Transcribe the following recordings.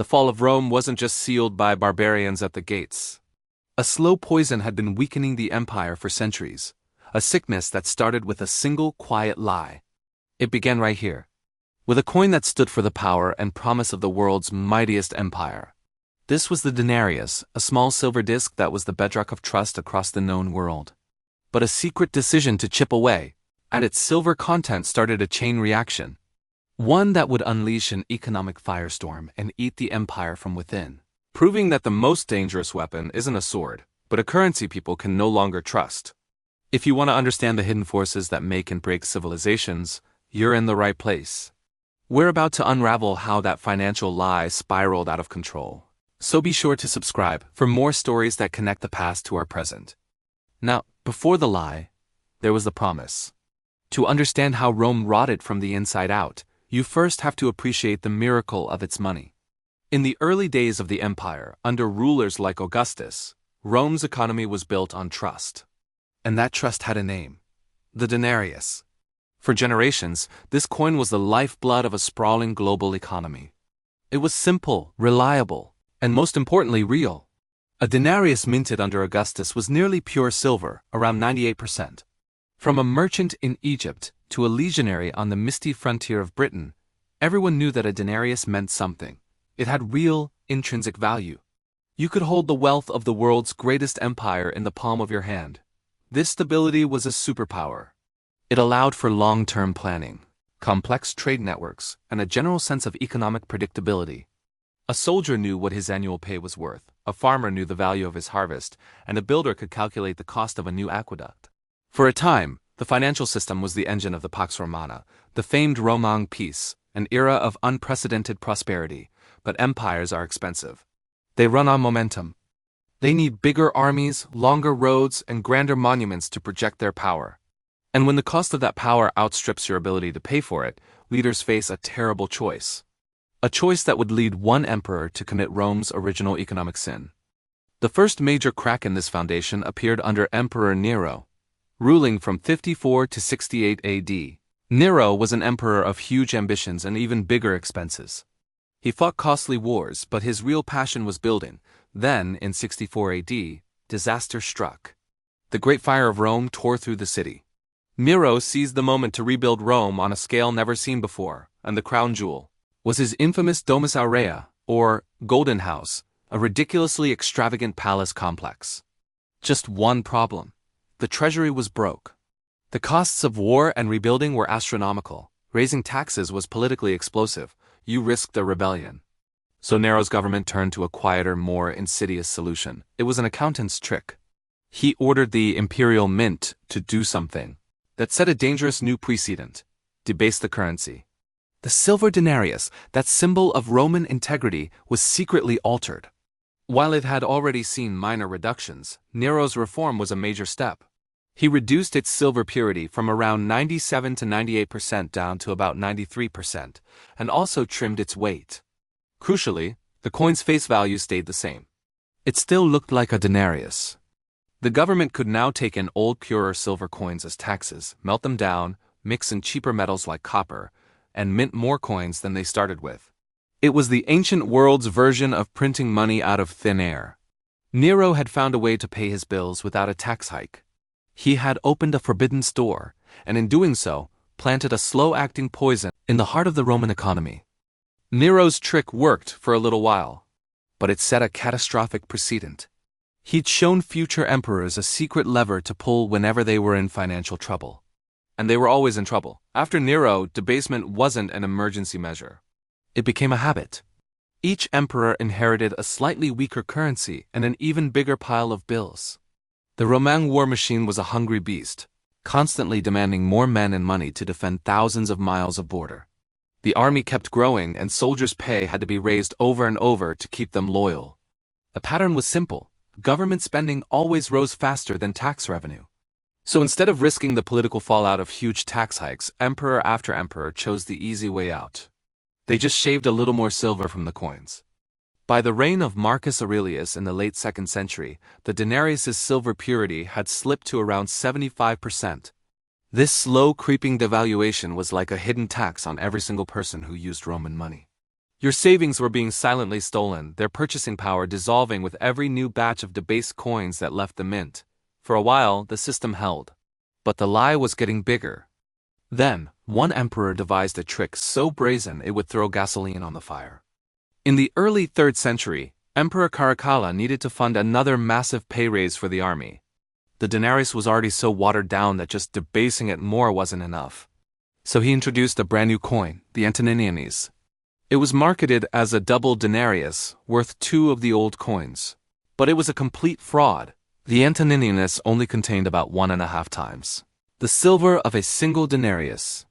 The fall of Rome wasn't just sealed by barbarians at the gates. A slow poison had been weakening the empire for centuries, a sickness that started with a single quiet lie. It began right here, with a coin that stood for the power and promise of the world's mightiest empire. This was the denarius, a small silver disc that was the bedrock of trust across the known world. But a secret decision to chip away at its silver content started a chain reaction. One that would unleash an economic firestorm and eat the empire from within, proving that the most dangerous weapon isn't a sword, but a currency people can no longer trust. If you want to understand the hidden forces that make and break civilizations, you're in the right place. We're about to unravel how that financial lie spiraled out of control. So be sure to subscribe for more stories that connect the past to our present. Now, before the lie, there was the promise. To understand how Rome rotted from the inside out, you first have to appreciate the miracle of its money. In the early days of the empire, under rulers like Augustus, Rome's economy was built on trust. And that trust had a name: the denarius. For generations, this coin was the lifeblood of a sprawling global economy. It was simple, reliable, and most importantly, real. A denarius minted under Augustus was nearly pure silver, around 98%. From a merchant in Egypt to a legionary on the misty frontier of Britain, everyone knew that a denarius meant something. It had real, intrinsic value. You could hold the wealth of the world's greatest empire in the palm of your hand. This stability was a superpower. It allowed for long-term planning, complex trade networks, and a general sense of economic predictability. A soldier knew what his annual pay was worth, a farmer knew the value of his harvest, and a builder could calculate the cost of a new aqueduct. For a time, the financial system was the engine of the Pax Romana, the famed Roman peace, an era of unprecedented prosperity. But empires are expensive. They run on momentum. They need bigger armies, longer roads, and grander monuments to project their power. And when the cost of that power outstrips your ability to pay for it, leaders face a terrible choice. A choice that would lead one emperor to commit Rome's original economic sin. The first major crack in this foundation appeared under Emperor Nero, ruling from 54 to 68 AD. Nero was an emperor of huge ambitions and even bigger expenses. He fought costly wars, but his real passion was building. Then, in 64 AD, disaster struck. The Great Fire of Rome tore through the city. Nero seized the moment to rebuild Rome on a scale never seen before, and the crown jewel was his infamous Domus Aurea, or Golden House, a ridiculously extravagant palace complex. Just one problem: the treasury was broke. The costs of war and rebuilding were astronomical. Raising taxes was politically explosive. You risked a rebellion. So Nero's government turned to a quieter, more insidious solution. It was an accountant's trick. He ordered the imperial mint to do something that set a dangerous new precedent: debase the currency. The silver denarius, that symbol of Roman integrity, was secretly altered. While it had already seen minor reductions, Nero's reform was a major step. He reduced its silver purity from around 97 to 98% down to about 93%, and also trimmed its weight. Crucially, the coin's face value stayed the same. It still looked like a denarius. The government could now take in old purer silver coins as taxes, melt them down, mix in cheaper metals like copper, and mint more coins than they started with. It was the ancient world's version of printing money out of thin air. Nero had found a way to pay his bills without a tax hike. He had opened a forbidden store, and in doing so, planted a slow-acting poison in the heart of the Roman economy. Nero's trick worked for a little while, but it set a catastrophic precedent. He'd shown future emperors a secret lever to pull whenever they were in financial trouble. And they were always in trouble. After Nero, debasement wasn't an emergency measure. It became a habit. Each emperor inherited a slightly weaker currency and an even bigger pile of bills. The Roman war machine was a hungry beast, constantly demanding more men and money to defend thousands of miles of border. The army kept growing, and soldiers' pay had to be raised over and over to keep them loyal. The pattern was simple: government spending always rose faster than tax revenue. So instead of risking the political fallout of huge tax hikes, emperor after emperor chose the easy way out. They just shaved a little more silver from the coins. By the reign of Marcus Aurelius in the late 2nd century, the denarius's silver purity had slipped to around 75%. This slow creeping devaluation was like a hidden tax on every single person who used Roman money. Your savings were being silently stolen, their purchasing power dissolving with every new batch of debased coins that left the mint. For a while, the system held. But the lie was getting bigger. Then, one emperor devised a trick so brazen it would throw gasoline on the fire. In the early 3rd century, Emperor Caracalla needed to fund another massive pay raise for the army. The denarius was already so watered down that just debasing it more wasn't enough. So he introduced a brand new coin, the Antoninians. It was marketed as a double denarius, worth 2 of the old coins. But it was a complete fraud. The Antoninians only contained about 1.5 times the silver of a single denarius.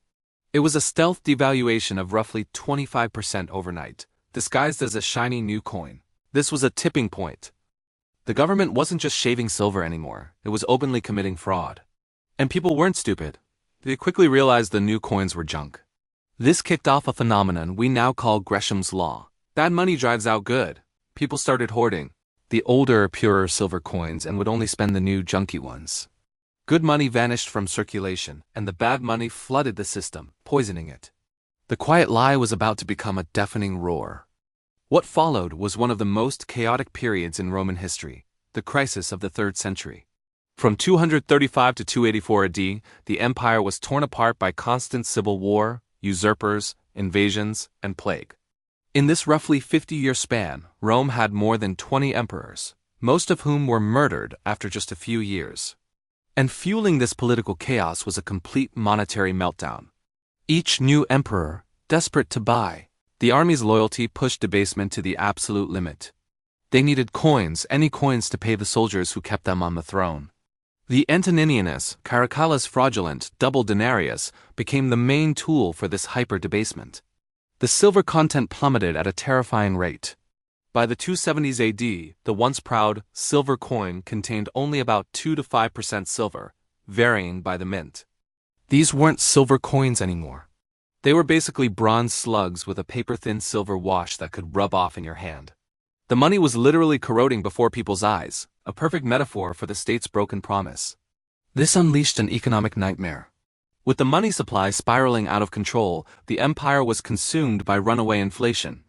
It was a stealth devaluation of roughly 25% overnight, disguised as a shiny new coin. This was a tipping point. The government wasn't just shaving silver anymore, it was openly committing fraud. And people weren't stupid. They quickly realized the new coins were junk. This kicked off a phenomenon we now call Gresham's Law. Bad money drives out good. People started hoarding the older, purer silver coins and would only spend the new, junky ones. Good money vanished from circulation, and the bad money flooded the system, poisoning it. The quiet lie was about to become a deafening roar. What followed was one of the most chaotic periods in Roman history, the crisis of the 3rd century. From 235 to 284 AD, the empire was torn apart by constant civil war, usurpers, invasions, and plague. In this roughly 50-year span, Rome had more than 20 emperors, most of whom were murdered after just a few years. And fueling this political chaos was a complete monetary meltdown. Each new emperor, desperate to buy, the army's loyalty pushed debasement to the absolute limit. They needed coins, any coins to pay the soldiers who kept them on the throne. The Antoninians, Caracalla's fraudulent double denarius, became the main tool for this hyper-debasement. The silver content plummeted at a terrifying rate. By the 270s AD, the once proud silver coin contained only about 2 to 5% silver, varying by the mint. These weren't silver coins anymore. They were basically bronze slugs with a paper-thin silver wash that could rub off in your hand. The money was literally corroding before people's eyes, a perfect metaphor for the state's broken promise. This unleashed an economic nightmare. With the money supply spiraling out of control, the empire was consumed by runaway inflation.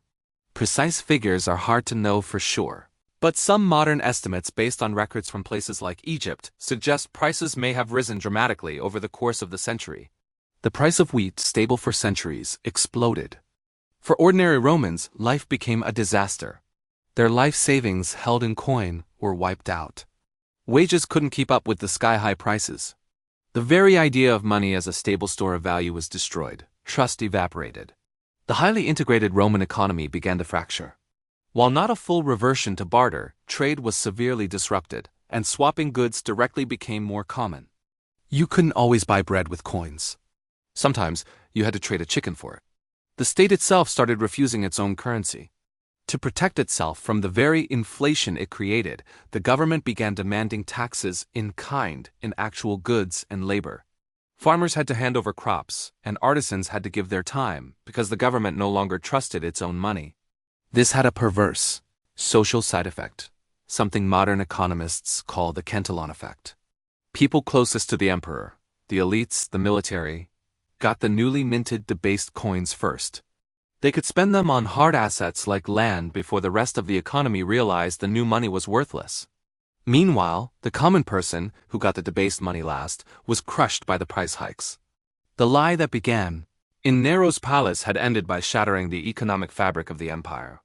Precise figures are hard to know for sure, but some modern estimates based on records from places like Egypt suggest prices may have risen dramatically over the course of the century. The price of wheat, stable for centuries, exploded. For ordinary Romans, life became a disaster. Their life savings held in coin were wiped out. Wages couldn't keep up with the sky-high prices. The very idea of money as a stable store of value was destroyed. Trust evaporated. The highly integrated Roman economy began to fracture. While not a full reversion to barter, trade was severely disrupted, and swapping goods directly became more common. You couldn't always buy bread with coins. Sometimes, you had to trade a chicken for it. The state itself started refusing its own currency. To protect itself from the very inflation it created, the government began demanding taxes in kind in actual goods and labor. Farmers had to hand over crops, and artisans had to give their time because the government no longer trusted its own money. This had a perverse, social side effect, something modern economists call the Cantillon effect. People closest to the emperor, the elites, the military, got the newly minted debased coins first. They could spend them on hard assets like land before the rest of the economy realized the new money was worthless. Meanwhile, the common person, who got the debased money last, was crushed by the price hikes. The lie that began in Nero's palace had ended by shattering the economic fabric of the empire.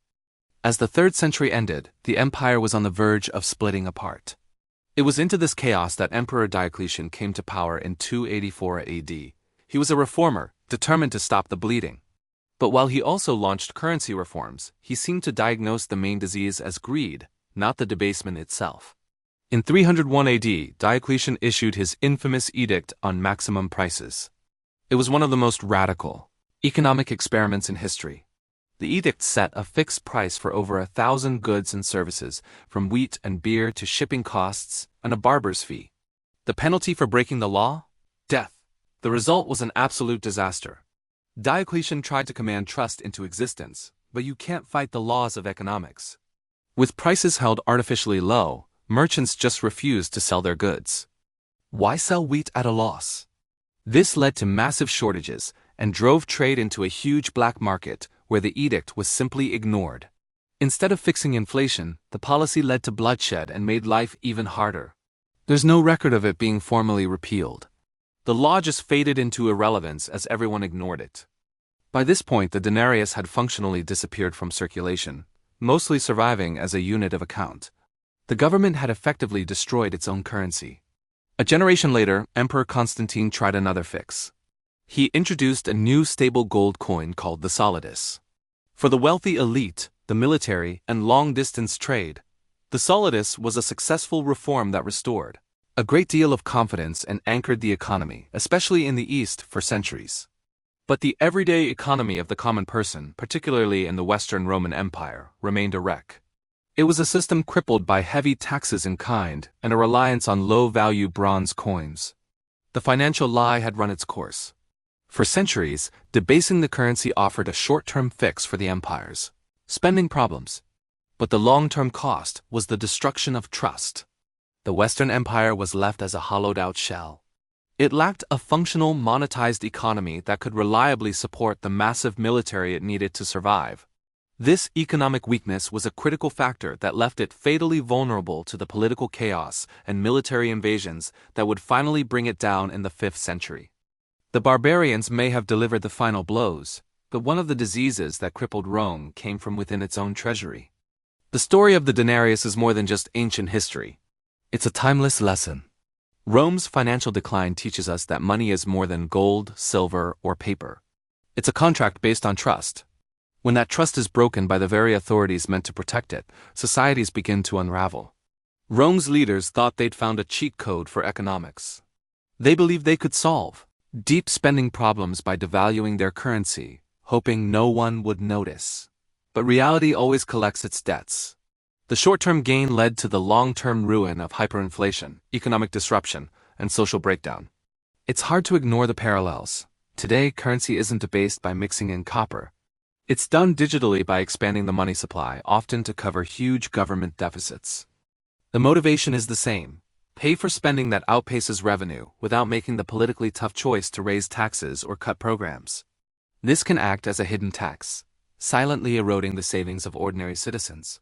As the 3rd century ended, the empire was on the verge of splitting apart. It was into this chaos that Emperor Diocletian came to power in 284 AD. He was a reformer, determined to stop the bleeding. But while he also launched currency reforms, he seemed to diagnose the main disease as greed, not the debasement itself. In 301 AD, Diocletian issued his infamous edict on maximum prices. It was one of the most radical economic experiments in history. The edict set a fixed price for over 1,000 goods and services, from wheat and beer to shipping costs and a barber's fee. The penalty for breaking the law? Death. The result was an absolute disaster. Diocletian tried to command trust into existence, but you can't fight the laws of economics. With prices held artificially low, merchants just refused to sell their goods. Why sell wheat at a loss? This led to massive shortages and drove trade into a huge black market where the edict was simply ignored. Instead of fixing inflation, the policy led to bloodshed and made life even harder. There's no record of it being formally repealed. The law just faded into irrelevance as everyone ignored it. By this point, the denarius had functionally disappeared from circulation, mostly surviving as a unit of account. The government had effectively destroyed its own currency. A generation later, Emperor Constantine tried another fix. He introduced a new stable gold coin called the solidus. For the wealthy elite, the military, and long-distance trade, the solidus was a successful reform that restored a great deal of confidence and anchored the economy, especially in the East, for centuries. But the everyday economy of the common person, particularly in the Western Roman Empire, remained a wreck. It was a system crippled by heavy taxes in kind and a reliance on low-value bronze coins. The financial lie had run its course. For centuries, debasing the currency offered a short-term fix for the empire's spending problems. But the long-term cost was the destruction of trust. The Western Empire was left as a hollowed-out shell. It lacked a functional, monetized economy that could reliably support the massive military it needed to survive. This economic weakness was a critical factor that left it fatally vulnerable to the political chaos and military invasions that would finally bring it down in the 5th century. The barbarians may have delivered the final blows, but one of the diseases that crippled Rome came from within its own treasury. The story of the denarius is more than just ancient history. It's a timeless lesson. Rome's financial decline teaches us that money is more than gold, silver, or paper. It's a contract based on trust. When that trust is broken by the very authorities meant to protect it, societies begin to unravel. Rome's leaders thought they'd found a cheat code for economics. They believed they could solve deep spending problems by devaluing their currency, hoping no one would notice. But reality always collects its debts. The short-term gain led to the long-term ruin of hyperinflation, economic disruption, and social breakdown. It's hard to ignore the parallels. Today, currency isn't debased by mixing in copper. It's done digitally by expanding the money supply, often to cover huge government deficits. The motivation is the same: pay for spending that outpaces revenue without making the politically tough choice to raise taxes or cut programs. This can act as a hidden tax, silently eroding the savings of ordinary citizens.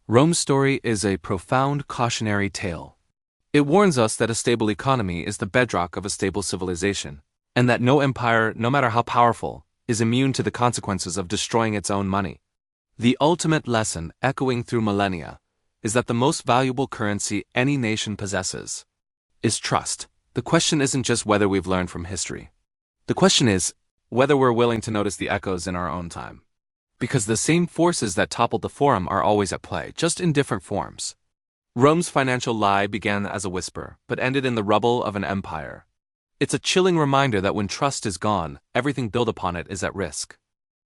Rome's story is a profound cautionary tale. It warns us that a stable economy is the bedrock of a stable civilization, and that no empire, no matter how powerful, is immune to the consequences of destroying its own money. The ultimate lesson, echoing through millennia, is that the most valuable currency any nation possesses is trust. The question isn't just whether we've learned from history. The question is whether we're willing to notice the echoes in our own time. Because the same forces that toppled the Forum are always at play, just in different forms. Rome's financial lie began as a whisper, but ended in the rubble of an empire. It's a chilling reminder that when trust is gone, everything built upon it is at risk.